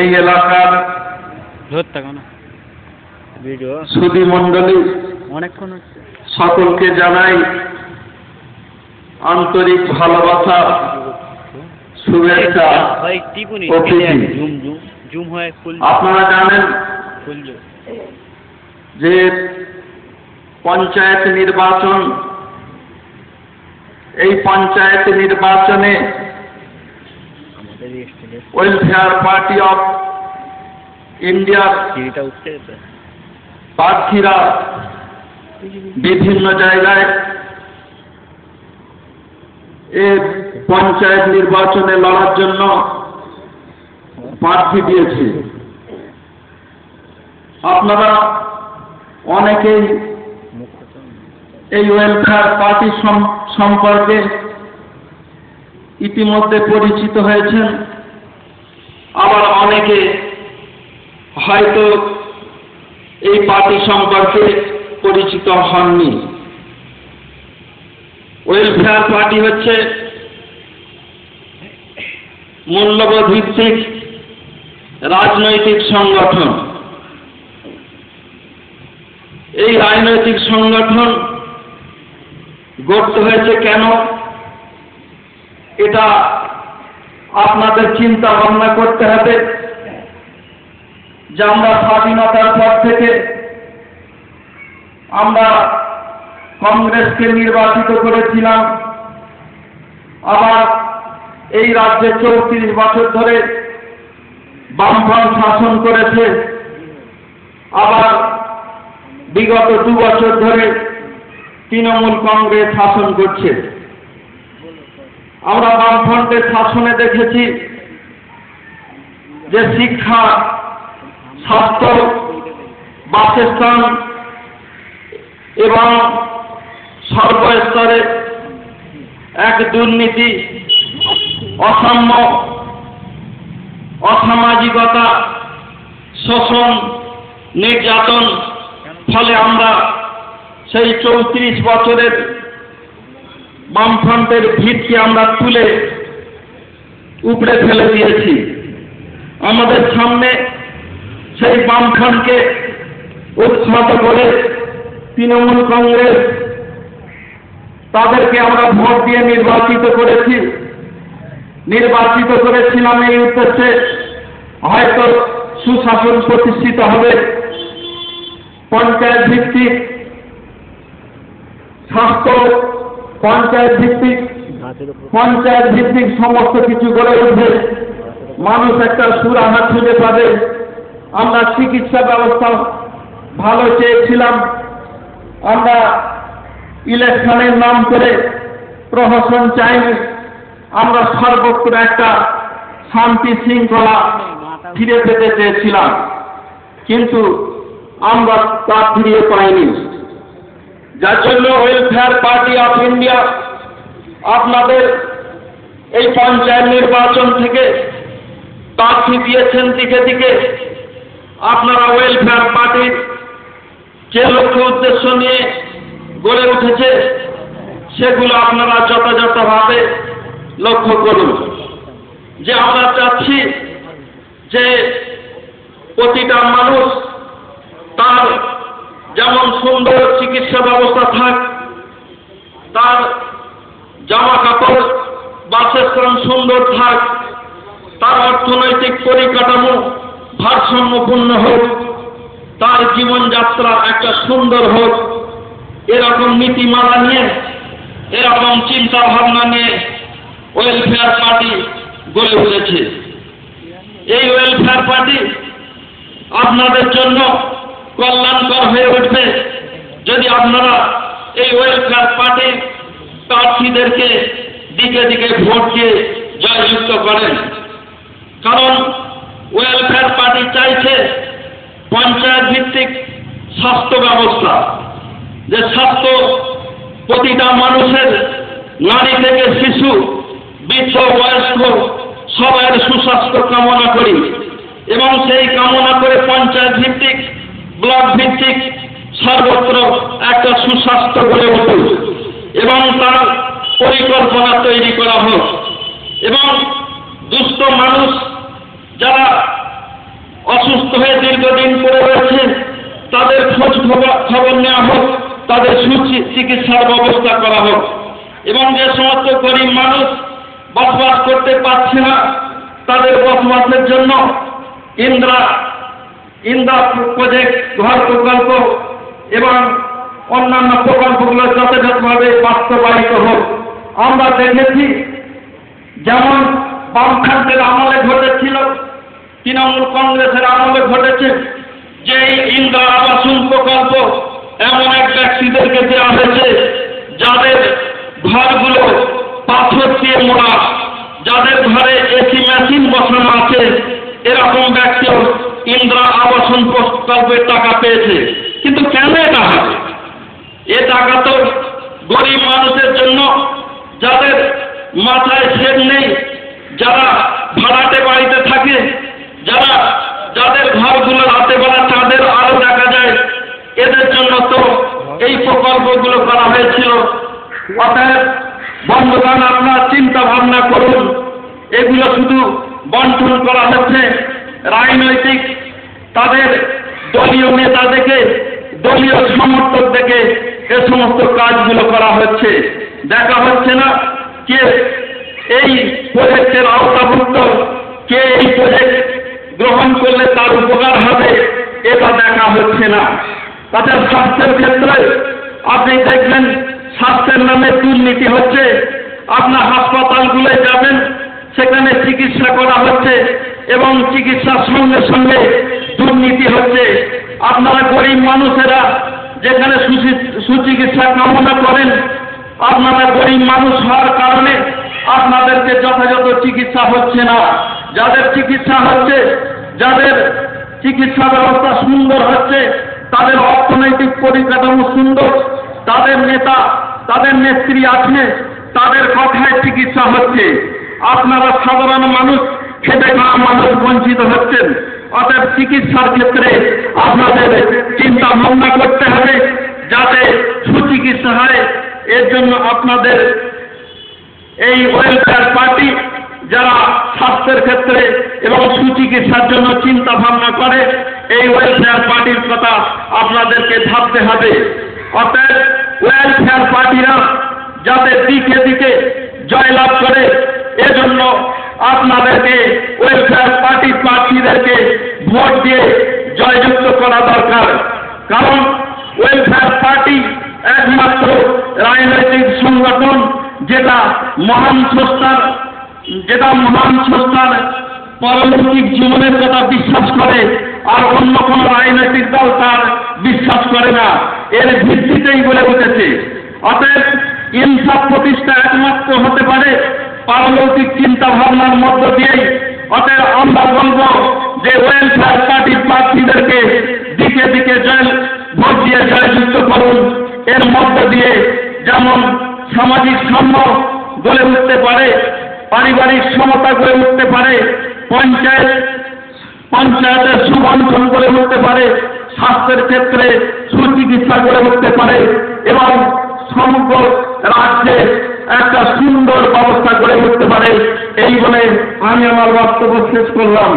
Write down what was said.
এই এলাকার সুধী মণ্ডলী সকলকে জানাই আন্তরিক ভালোবাসা, শুভেচ্ছা ও প্রীতি। আপনারা জানেন যে পঞ্চায়েত নির্বাচন, এই পঞ্চায়েত নির্বাচনে ওয়েলফেয়ার পার্টি অফ ইন্ডিয়ার প্রার্থীরা বিভিন্ন জায়গায় এই পঞ্চায়েত নির্বাচনে লড়ার জন্য প্রার্থী দিয়েছে। আপনারা অনেকেই এই ওয়েলফেয়ার পার্টি সম্পর্কে ইতিমধ্যে পরিচিত হয়েছেন, আবার অনেকে হয়তো এই পার্টি সম্পর্কে পরিচিত হননি। ওয়েলফেয়ার পার্টি হচ্ছে মূল্যবোধ ভিত্তিক রাজনৈতিক সংগঠন। এই রাজনৈতিক সংগঠন গড়তে হয়েছে কেন, এটা আপনাদের চিন্তা ভাবনা করতে হবে। যে আমরা স্বাধীনতার পর থেকে আমরা কংগ্রেসকে নির্বাচিত করেছিলাম, আবার এই রাজ্যে 34 বছর ধরে বামফ্রন্ট শাসন করেছে, আবার বিগত 2 বছর ধরে তৃণমূল কংগ্রেস শাসন করছে। আমরা বামফ্রন্টের শাসনে দেখেছি যে শিক্ষা, স্বাস্থ্য, বাসস্থান এবং সর্বস্তরে এক দুর্নীতি, অসাম্য, অসামাজিকতা, শোষণ, নির্যাতন, ফলে আমরা সেই 34 বছরের বামফ্রন্টের ভিতকে আমরা তুলে উপড়ে ফেলে দিয়েছি। আমাদের সামনে সেই বামফ্রন্টকে উৎখাত করে তৃণমূল কংগ্রেস, তাদেরকে আমরা ভোট দিয়ে নির্বাচিত করেছিলাম এই উদ্দেশ্যে হয়তো সুশাসন প্রতিষ্ঠিত হবে, পঞ্চায়েত ভিত্তিক স্বাস্থ্য, পঞ্চায়েত ভিত্তিক সমস্ত কিছু গড়ে উঠবে, মানুষ একটা সুরাহা খুঁজে পাবে। আমরা চিকিৎসা ব্যবস্থা ভালো চেয়েছিলাম, আমরা ইলেকশনের নাম করে প্রহসন চাইনি, আমরা সর্বত্র একটা শান্তি শৃঙ্খলা ফিরে পেতে চেয়েছিলাম, কিন্তু আমরা তা ফিরিয়ে পাইনি। যার জন্য ওয়েলফেয়ার পার্টি অফ ইন্ডিয়া আপনাদের এই পঞ্চায়েত নির্বাচন থেকে প্রার্থী দিয়েছেন দিকে দিকে। আপনারা ওয়েলফেয়ার পার্টির যে লক্ষ্য উদ্দেশ্য নিয়ে গড়ে উঠেছে সেগুলো আপনারা যথাযথভাবে লক্ষ্য করুন। যে আমরা চাচ্ছি যে প্রতিটা মানুষ তার যেমন সুন্দর চিকিৎসা ব্যবস্থা থাক, তার জামা কাপড়, বাসস্থান সুন্দর থাক, তার অর্থনৈতিক পরিকাঠামো ভারসাম্যপূর্ণ হোক, তার জীবনযাত্রা একটা সুন্দর হোক, এরকম নীতিমালা নিয়ে, এরকম চিন্তা ভাবনা নিয়ে ওয়েলফেয়ার পার্টি গড়ে উঠেছে। এই ওয়েলফেয়ার পার্টি আপনাদের জন্য কল্যাণকর হয়ে উঠবে যদি আপনারা এই ওয়েলফেয়ার পার্টির প্রার্থীদেরকে দিকে দিকে ভোট দিয়ে জয়যুক্ত করেন। কারণ ওয়েলফেয়ার পার্টি চাইছে পঞ্চায়েত ভিত্তিক স্বাস্থ্য ব্যবস্থা, যে স্বাস্থ্য প্রতিটা মানুষের, নারী থেকে শিশু, বৃদ্ধ, বয়স্ক সবার সুস্বাস্থ্য কামনা করি, এবং সেই কামনা করে পঞ্চায়েত ভিত্তিক, ব্লক ভিত্তিক সর্বত্র একটা সুস্বাস্থ্য গড়ে উঠুক এবং তার পরিকল্পনা তৈরি করা হোক এবং দুস্থ মানুষ যারা অসুস্থ হয়ে দীর্ঘদিন পড়ে রয়েছে তাদের খোঁজ খবর নেওয়া হোক, তাদের সুচিকিৎসার ব্যবস্থা করা হোক, এবং যে সমস্ত গরিব মানুষ বসবাস করতে পারছে না তাদের বসবাসের জন্য ইন্দিরা প্রজেক্ট ঘর প্রকল্প এবং অন্যান্য প্রকল্পগুলো যথাযথভাবে বাস্তবায়িত হোক। আমরা দেখেছি যেমন বামফ্রন্টের আমলে ঘটেছিল, তৃণমূল কংগ্রেসের আমলে ঘটেছে যে ইন্দিরা আবাসন প্রকল্প এমন এক ব্যক্তিদেরকে দেওয়া হয়েছে যাদের ঘরগুলো পাথর দিয়ে মোড়া, যাদের ঘরে এসি মেশিন বসানো আছে, এরকম ব্যক্তিও ইন্দিরা আবাসন প্রকল্পের টাকা পেয়েছে। কিন্তু কেন এটা হবে? এ টাকা তো গরিব মানুষের জন্য, যাদের মাথায় শেড নেই, যারা ভাড়াটে বাড়িতে থাকে, যাদের ঘরগুলো রাতে বেলা চাঁদের আলো দেখা যায়, এদের জন্য তো এই প্রকল্পগুলো করা হয়েছিল। অতএব বন্ধুগণ, আপনারা চিন্তা ভাবনা করুন, এগুলো শুধু বন্টন করা হচ্ছে রাজনৈতিক তাদের দলীয় নেতা দেখে, দলীয় সমর্থক দেখে এ সমস্ত কাজগুলো করা হচ্ছে। দেখা হচ্ছে না কে এই প্রজেক্টের আওতাভুক্ত, কে এই প্রজেক্ট গ্রহণ করলে তার উপকার হবে, এটা দেখা হচ্ছে না। তাদের স্বাস্থ্যের ক্ষেত্রে আপনি দেখবেন স্বাস্থ্যের নামে দুর্নীতি হচ্ছে। আপনার হাসপাতালগুলোয় যাবেন, সেখানে চিকিৎসা করা হচ্ছে এবং চিকিৎসার সঙ্গে সঙ্গে দুর্নীতি হচ্ছে। আপনারা গরিব মানুষেরা যেখানে সুচিকিৎসা কামনা করেন, আপনারা গরিব মানুষ হওয়ার কারণে আপনাদেরকে যথাযথ চিকিৎসা হচ্ছে না। যাদের চিকিৎসা হচ্ছে, যাদের চিকিৎসা ব্যবস্থা সুন্দর হচ্ছে, তাদের অর্থনৈতিক পরিকাঠামো সুন্দর, তাদের নেতা, তাদের নেত্রী আছে, তাদের কথায় চিকিৎসা হচ্ছে। আপনারা সাধারণ মানুষ, খেটে খাওয়া মানুষ বঞ্চিত হচ্ছেন। অতএব চিকিৎসার ক্ষেত্রে আপনাদের চিন্তা ভাবনা করতে হবে যাতে সুচিকিৎসা হয়। এর জন্য আপনাদের এই ওয়েলফেয়ার পার্টি যারা স্বাস্থ্যের ক্ষেত্রে এবং সুচিকিৎসার জন্য চিন্তা ভাবনা করে, এই ওয়েলফেয়ার পার্টির কথা আপনাদেরকে ভাবতে হবে। অতএব ওয়েলফেয়ার পার্টিরা যাতে দিকে দিকে জয়লাভ করে, এজন্য আপনাদেরকে ওয়েলফেয়ার পার্টির প্রার্থীদেরকে ভোট দিয়ে জয়যুক্ত করা দরকার। কারণ ওয়েলফেয়ার পার্টি একমাত্র রাজনৈতিক সংগঠন যেটা মহান স্রষ্টার পরলৌকিক জীবনের কথা বিশ্বাস করে, আর অন্য কোন রাজনৈতিক দল তার বিশ্বাস করে না। এর ভিত্তিতেই গড়ে উঠেছে। অতএব ইনসাফ প্রতিষ্ঠা একমাত্র হতে পারে পারলৌকিক চিন্তা ভাবনার মধ্য দিয়েই। অতএব আমরা বলব যে ওয়েলফেয়ার পার্টির প্রার্থীদেরকে দিকে দিকে ভোট দিয়ে জয়যুক্ত করুন। এর মধ্য দিয়ে যেমন সামাজিক সাম্য গড়ে উঠতে পারে, পারিবারিক সমতা গড়ে উঠতে পারে, পঞ্চায়েতের সুবন্টন গড়ে উঠতে পারে, স্বাস্থ্যের ক্ষেত্রে সুচিকিৎসা গড়ে উঠতে পারে এবং সমগ্র রাজ্যে একটা সুন্দর ব্যবস্থা গড়ে উঠতে পারে। এই বলে আমি আমার বক্তব্য শেষ করলাম।